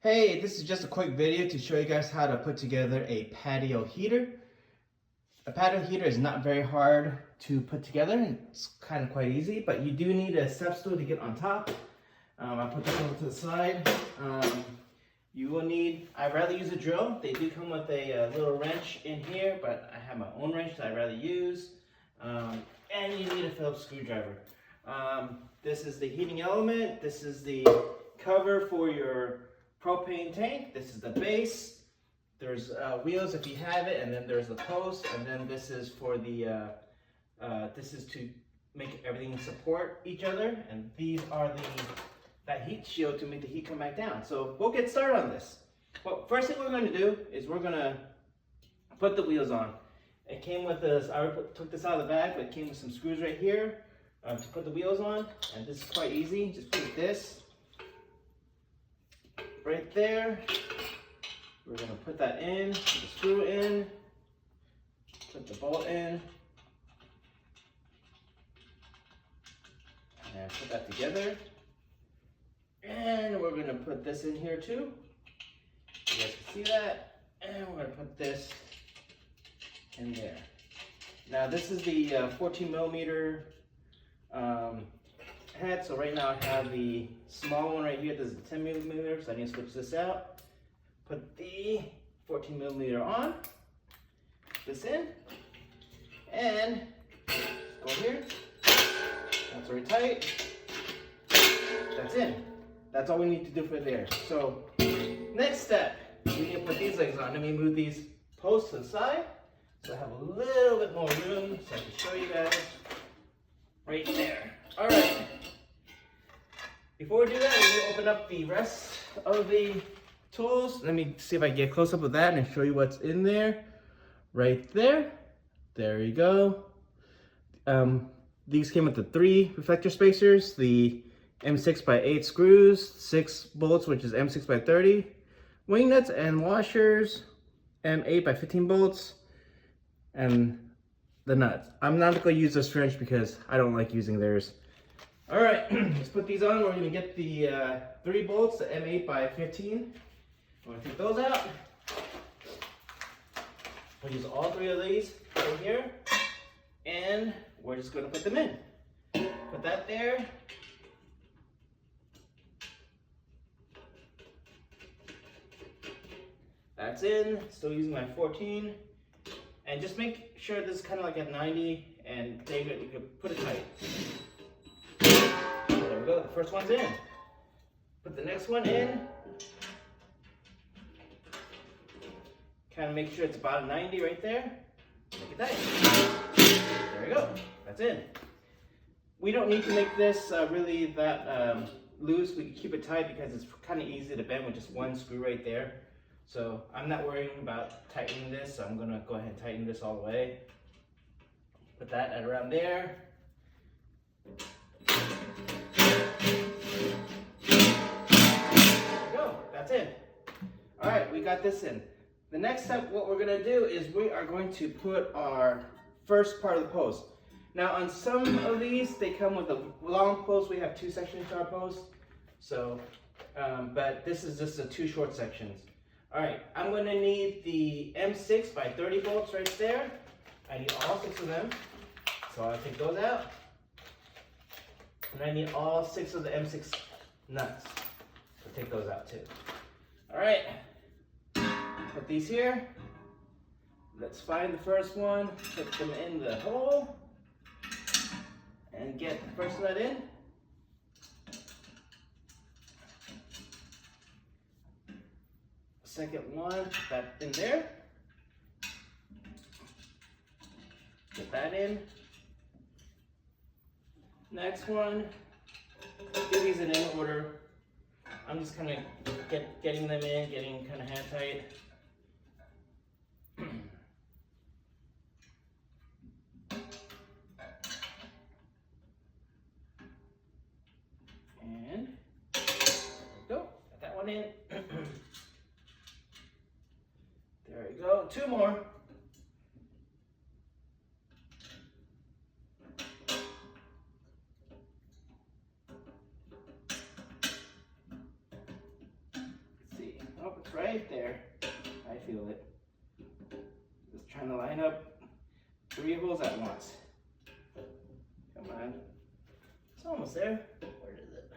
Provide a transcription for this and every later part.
Hey, this is just a quick video to show you guys how to put together a patio heater. A patio heater is not very hard to put together. It's kind of quite easy, but you do need a step stool to get on top. I put this over to the side. You will need, I'd rather use a drill. They do come with a little wrench in here, but I have my own wrench that I'd rather use. And you need a Phillips screwdriver. This is the heating element. This is the cover for your propane tank. This is the base. There's wheels if you have it, and then there's the post, and then this is for the this is to make everything support each other, and these are that heat shield to make the heat come back down. So we'll get started on this. Well, first thing we're going to do is we're going to put the wheels on. It came with this, I took this out of the bag, but it came with some screws right here to put the wheels on, and this is quite easy. Just put this right there. We're going to put that in, put the screw in, put the bolt in, and put that together. And we're going to put this in here too. You guys can see that. And we're going to put this in there. Now this is the 14 millimeter head. So right now I have the small one right here. This is the 10 millimeter, so I need to switch this out. Put the 14 millimeter on. This in. And go here. That's very tight. That's in. That's all we need to do for there. So next step, we need to put these legs on. Let me move these posts to the side so I have a little bit more room so I can show you guys right there. All right. Before we do that, we're going to open up the rest of the tools. Let me see if I can get close up with that and show you what's in there. Right there. There you go. These came with the 3 reflector spacers, the M6x8 screws, 6 bolts, which is M6x30, wing nuts and washers, M8x15 bolts, and the nuts. I'm not going to use this wrench because I don't like using theirs. All right, let's put these on. We're going to get the 3 bolts, the M8x15. I'm going to take those out. We'll use all 3 of these right here, and we're just going to put them in. Put that there. That's in. Still using my 14. And just make sure this is kind of like at 90, and David, you can put it tight. There we go. The first one's in. Put the next one in. Kind of make sure it's about 90 right there. Make it tight. There we go. That's in. We don't need to make this really that loose. We can keep it tight because it's kind of easy to bend with just one screw right there. So I'm not worrying about tightening this, so I'm going to go ahead and tighten this all the way. Put that at around there. There we go. That's it. All right, we got this in. The next step, what we're going to do is we are going to put our first part of the post. Now on some of these, they come with a long post. We have 2 sections to our post. So, but this is just the 2 short sections. All right, I'm going to need the M6x30 bolts right there. I need all 6 of them. So I'll take those out. And I need all 6 of the M6 nuts. So take those out too. All right, put these here. Let's find the first one, put them in the hole, and get the first nut in. Second one, put that in there. Get that in. Next one, do these in order. I'm just kind of getting them in, getting kind of hand tight. And there we go, got that one in. There we go, 2 more. Let's see. right there. I feel it. Just trying to line up 3 holes at once. Come on. It's almost there. Where is it?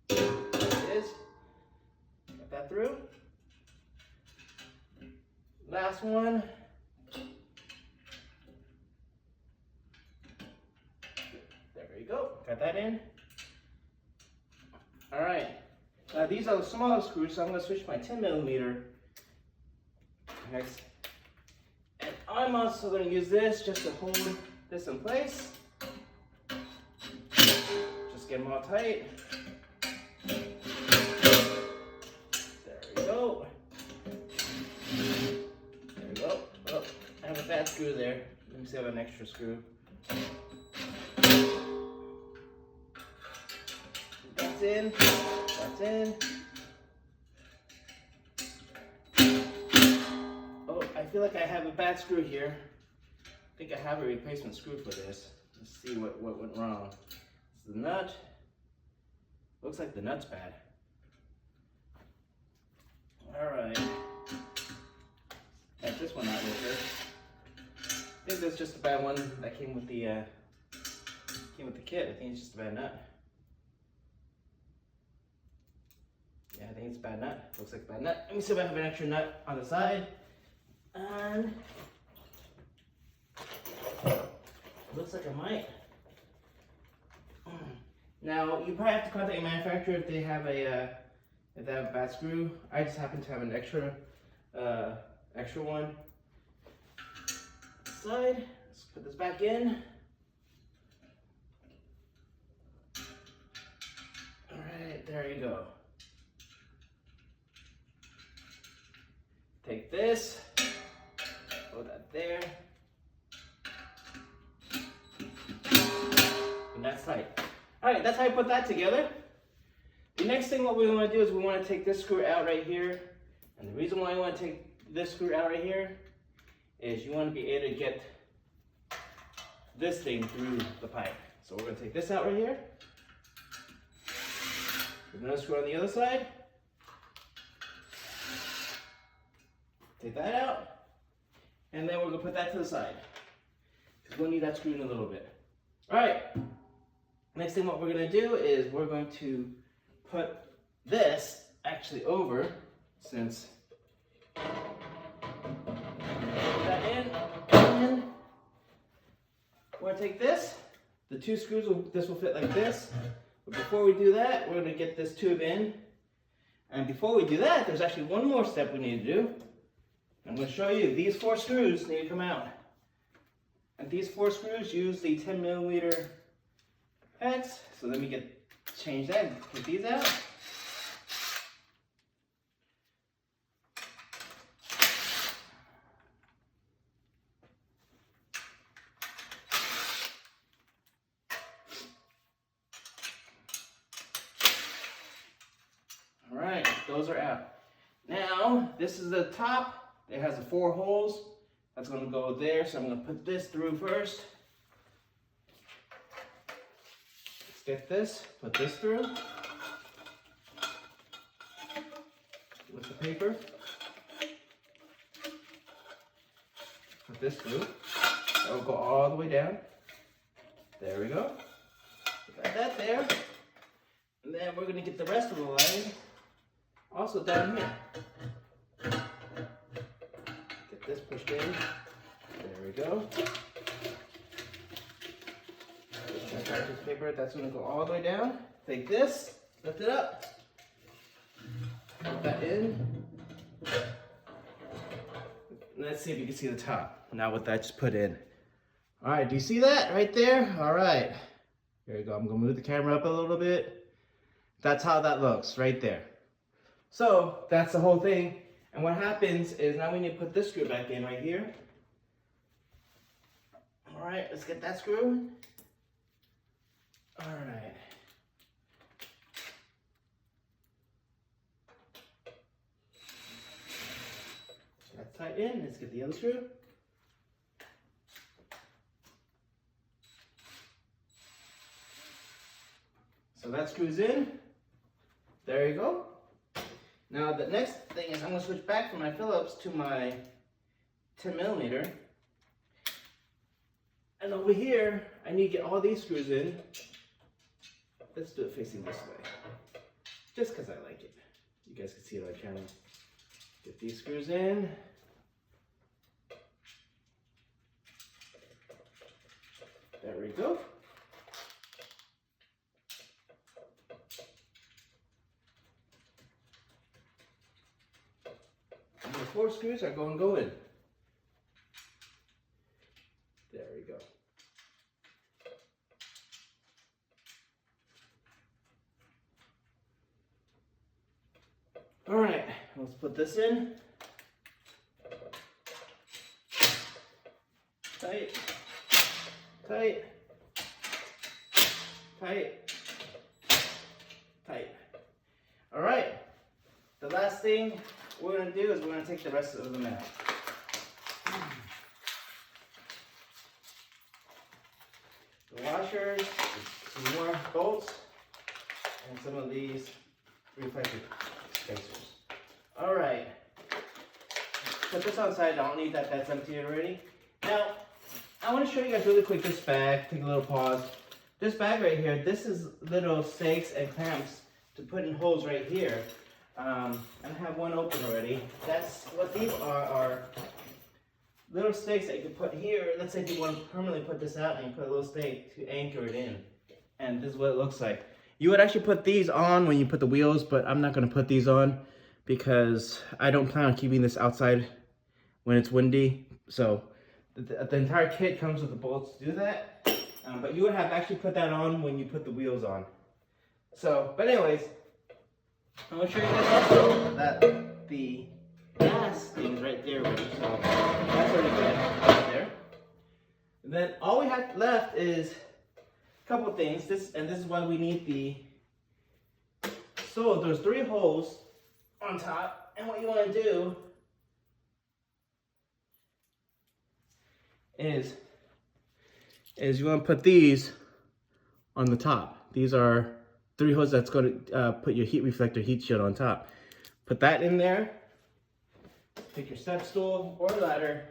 There it is. Get that through. Last one. There we go. Got that in. All right. Now these are the smaller screws, so I'm going to switch my 10mm. Next. And I'm also going to use this just to hold this in place. Just get them all tight. There we go. There we go. Oh, I have a bad screw there. Let me see if I have an extra screw. That's in. That's in. Oh, I feel like I have a bad screw here. I think I have a replacement screw for this. Let's see what went wrong. It's the nut. Looks like the nut's bad. Alright. Got this one out real quick. I think that's just a bad one that came with the kit. I think it's just a bad nut. Yeah, I think it's a bad nut. Looks like a bad nut. Let me see if I have an extra nut on the side. And looks like I might. Now you probably have to contact your manufacturer if they have a bad screw. I just happen to have an extra one. Side. Let's put this back in. All right, there you go. Take this. Put that there. And that's tight. Alright, that's how I put that together. The next thing what we want to do is we want to take this screw out right here. And the reason why I want to take this screw out right here is you want to be able to get this thing through the pipe. So we're going to take this out right here. There's another screw on the other side. Take that out. And then we're going to put that to the side. Because we'll need that screw in a little bit. Alright. Next thing what we're going to do is we're going to put this actually over, since put that in, and we're going to take this, the 2 screws, this will fit like this, but before we do that, we're going to get this tube in, and before we do that, there's actually one more step we need to do. I'm going to show you, these 4 screws need to come out, and these 4 screws use the 10mm heads. So let me change that and get these out. All right, those are out. Now, this is the top. It has the 4 holes. That's going to go there. So I'm going to put this through first. Get this, put this through with the paper. Put this through. That will go all the way down. There we go. Got that there. And then we're going to get the rest of the line also down here. Get this pushed in. There we go. This paper, that's going to go all the way down. Take this, lift it up, put that in. Let's see if you can see the top. Now what that just put in. All right, do you see that right there? All right, there you go. I'm going to move the camera up a little bit. That's how that looks right there. So that's the whole thing. And what happens is now we need to put this screw back in right here. All right, let's get that screw. All right. That's tight in. Let's get the other screw. So that screws in. There you go. Now the next thing is I'm going to switch back from my Phillips to my 10mm. And over here, I need to get all these screws in. Let's do it facing this way, just because I like it. You guys can see it on camera. Get these screws in. There we go. And the 4 screws are going to go in. There we go. All right, let's put this in. Tight, tight, tight, tight. All right, the last thing we're gonna do is we're gonna take the rest of them out. The washers, some more bolts, and some of these reflective spacers. All right, put this on the side. I don't need that, that's empty already. Now, I want to show you guys really quick this bag. Take a little pause. This bag right here, this is little stakes and clamps to put in holes right here. And I have one open already. That's what these are little stakes that you can put here. Let's say if you want to permanently put this out and you put a little stake to anchor it in. And this is what it looks like. You would actually put these on when you put the wheels, but I'm not going to put these on because I don't plan on keeping this outside when it's windy. So the entire kit comes with the bolts to do that. But you would have actually put that on when you put the wheels on. So, but anyways, I'm going to show you guys also that the gas thing is right there already. So that's already good right there. And then all we have left is a couple of things. This is why we need the, so there's 3 holes on top. And what you want to do is you want to put these on the top. These are 3 holes that's going to put your heat reflector heat shield on top. Put that in there. Take your step stool or ladder,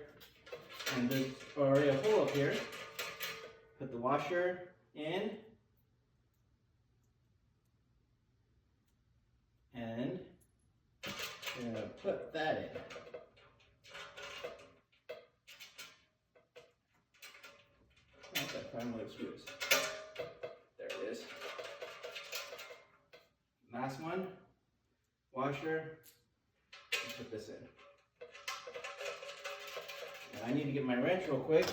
and there's already a hole up here. Put the washer in, and you're going to put that in. Primary screws. There it is. Last one, washer. Let's put this in. Now I need to get my wrench real quick,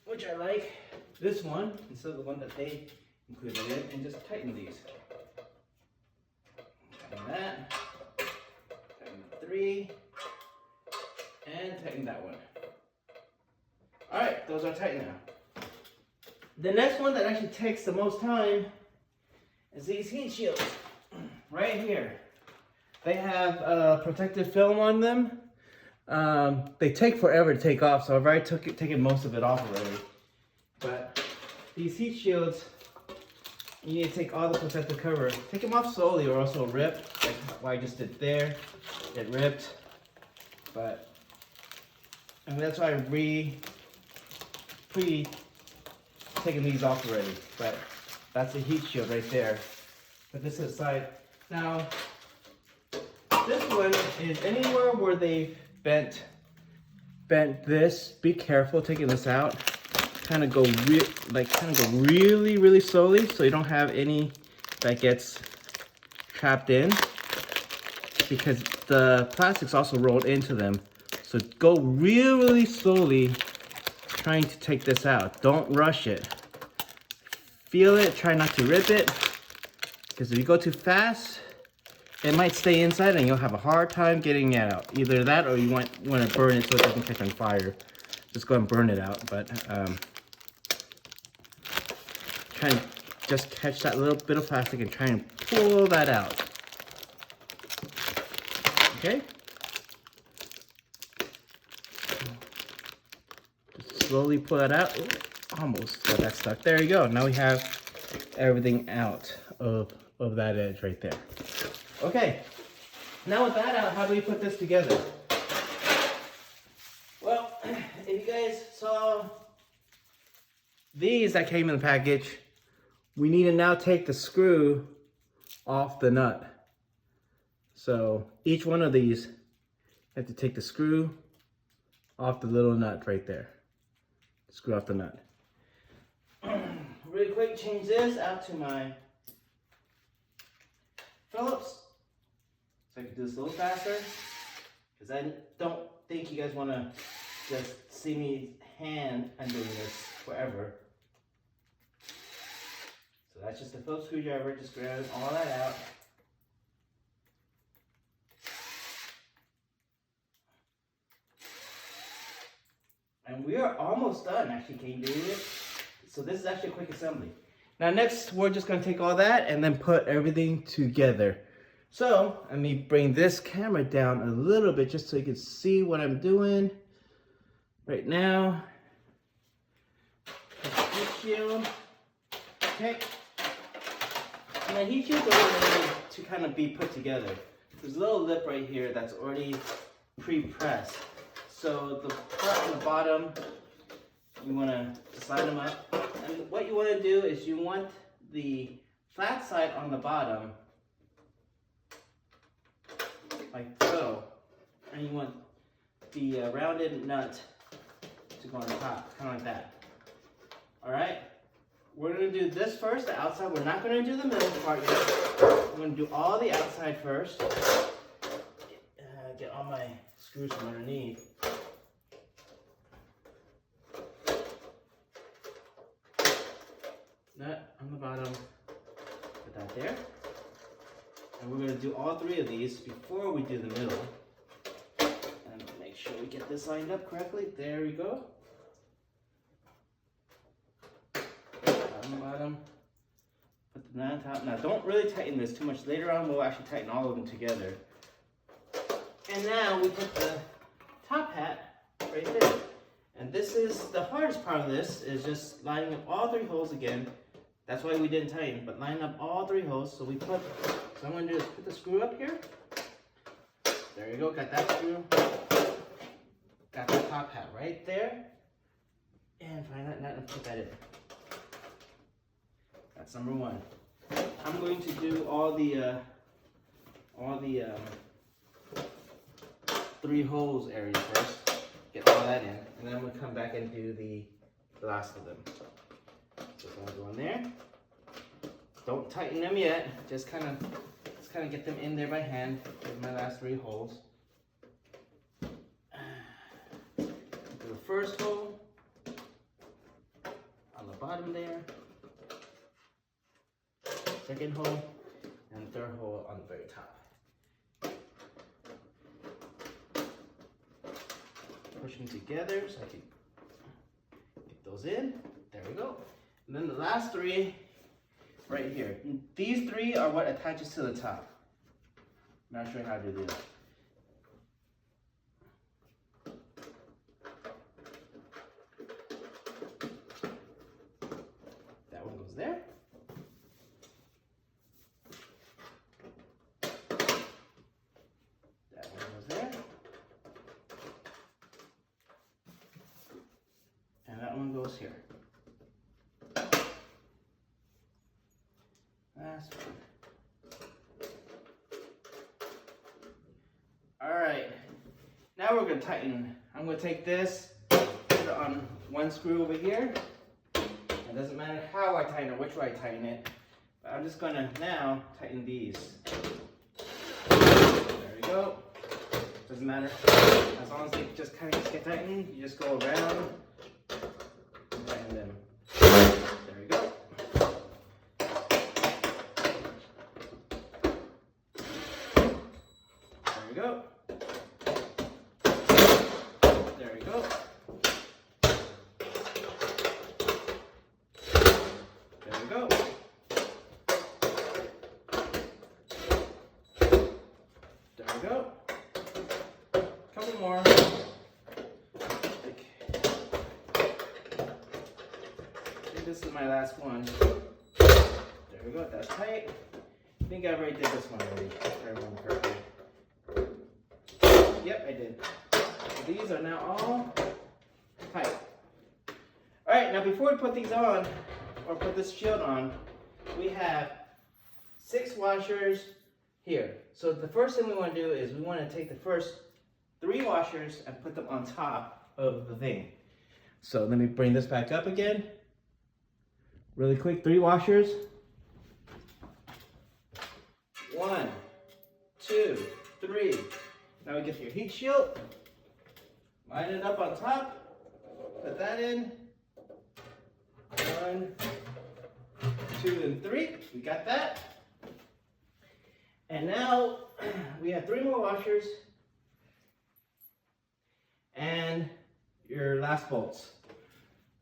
which I like this one instead of the one that they included in, and just tighten these. Tighten that. Tighten the 3, and tighten that one. All right, those are tight now. The next one that actually takes the most time is these heat shields right here. They have protective film on them. They take forever to take off, so I've already taken most of it off already. But these heat shields, you need to take all the protective cover. Take them off slowly or else it'll rip, like what I just did there. It ripped, but and that's why I taking these off already, but that's a heat shield right there. Put this aside. Now, this one is anywhere where they've bent this. Be careful taking this out. Kind of go really, really slowly, so you don't have any that gets trapped in, because the plastic's also rolled into them. So go really slowly, trying to take this out. Don't rush it. Feel it, try not to rip it, because if you go too fast, it might stay inside and you'll have a hard time getting it out. Either that or you want to burn it so it doesn't catch on fire. Just go and burn it out, but try and just catch that little bit of plastic and try and pull that out. Okay? Slowly pull that out. Ooh, almost got that stuck. There you go. Now we have everything out of that edge right there. Okay, Now with that out, how do we put this together? Well, if you guys saw these that came in the package, we need to now take the screw off the nut. So each one of these, you have to take the screw off the little nut right there. Screw off the nut. Really quick, change this out to my Phillips. So I can do this a little faster, because I don't think you guys want to just see me hand undoing this forever. So that's just a Phillips screwdriver, just grabbing all that out. And we are almost done, actually, can you believe it? So this is actually a quick assembly. Now next, we're just gonna take all that and then put everything together. So, let me bring this camera down a little bit just so you can see what I'm doing right now. Heat shield, okay. And the heat shield's already ready to kind of be put together. There's a little lip right here that's already pre-pressed. So the part on the bottom, you want to slide them up. And what you want to do is you want the flat side on the bottom, like so. And you want the rounded nut to go on top, kind of like that. Alright? We're going to do this first, the outside. We're not going to do the middle part yet. We're going to do all the outside first. Get all my screws from underneath. Nut on the bottom, put that there. And we're going to do all three of these before we do the middle. And make sure we get this lined up correctly. There we go. On the bottom, put the nut on top. Now don't really tighten this too much. Later on we'll actually tighten all of them together. And now we put the top hat right there. And this is the hardest part of this, is just lining up all three holes again. That's why we didn't tighten, but line up all three holes. So I'm going to do is put the screw up here. There you go, got that screw. Got the top hat right there. And find that nut and put that in. That's number one. I'm going to do all the three holes area first. Get all that in, and then we'll come back and do the last of them. So I'm gonna go in there. Don't tighten them yet. Just kind of get them in there by hand. With my last three holes. Do the first hole on the bottom there. Second hole, and third hole on the very top. Push them together so I can get those in. There we go. And then the last three right here. These three are what attaches to the top. I'm not sure how to do that. That one goes there. That one goes there. And that one goes here. Last one. Alright, now we're going to tighten. I'm going to take this, put it on one screw over here. It doesn't matter how I tighten it, which way I tighten it. But I'm just going to now tighten these. There we go. Doesn't matter. As long as they just kind of get tightened, you just go around and tighten them. There we go. There we go. There we go. There we go. There we go. Couple more. I think this is my last one. There we go. That's tight. I think I already did this one already, if I remember correctly. fittings are now all tight. All right, now before we put these on, or put this shield on, we have 6 washers here. So the first thing we want to do is we want to take the first 3 washers and put them on top of the thing. So let me bring this back up again. Really quick, 3 washers. 1, 2, 3. Now we get your heat shield. Line it up on top. Put that in. 1, 2, and 3. We got that. And now we have 3 more washers and your last bolts.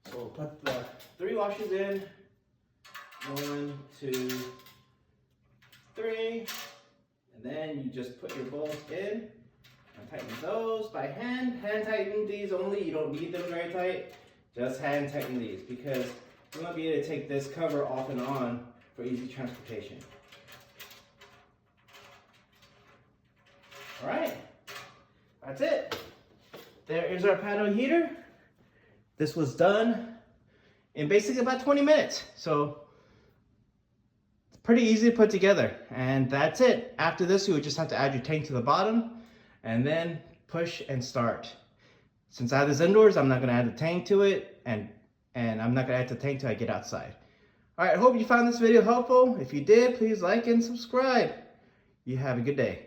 So we'll put the 3 washers in. 1, 2, 3. And then you just put your bolts in and tighten those by hand. Hand tighten these only. You don't need them very tight. Just hand tighten these because you want to be able to take this cover off and on for easy transportation. All right, that's it. There is our patio heater. This was done in basically about 20 minutes. So it's pretty easy to put together. And that's it. After this, you would just have to add your tank to the bottom and then push and start. Since I have this indoors, I'm not gonna add the tank to it and I'm not gonna add the tank till I get outside. All right, I hope you found this video helpful. If you did, please like and subscribe. You have a good day.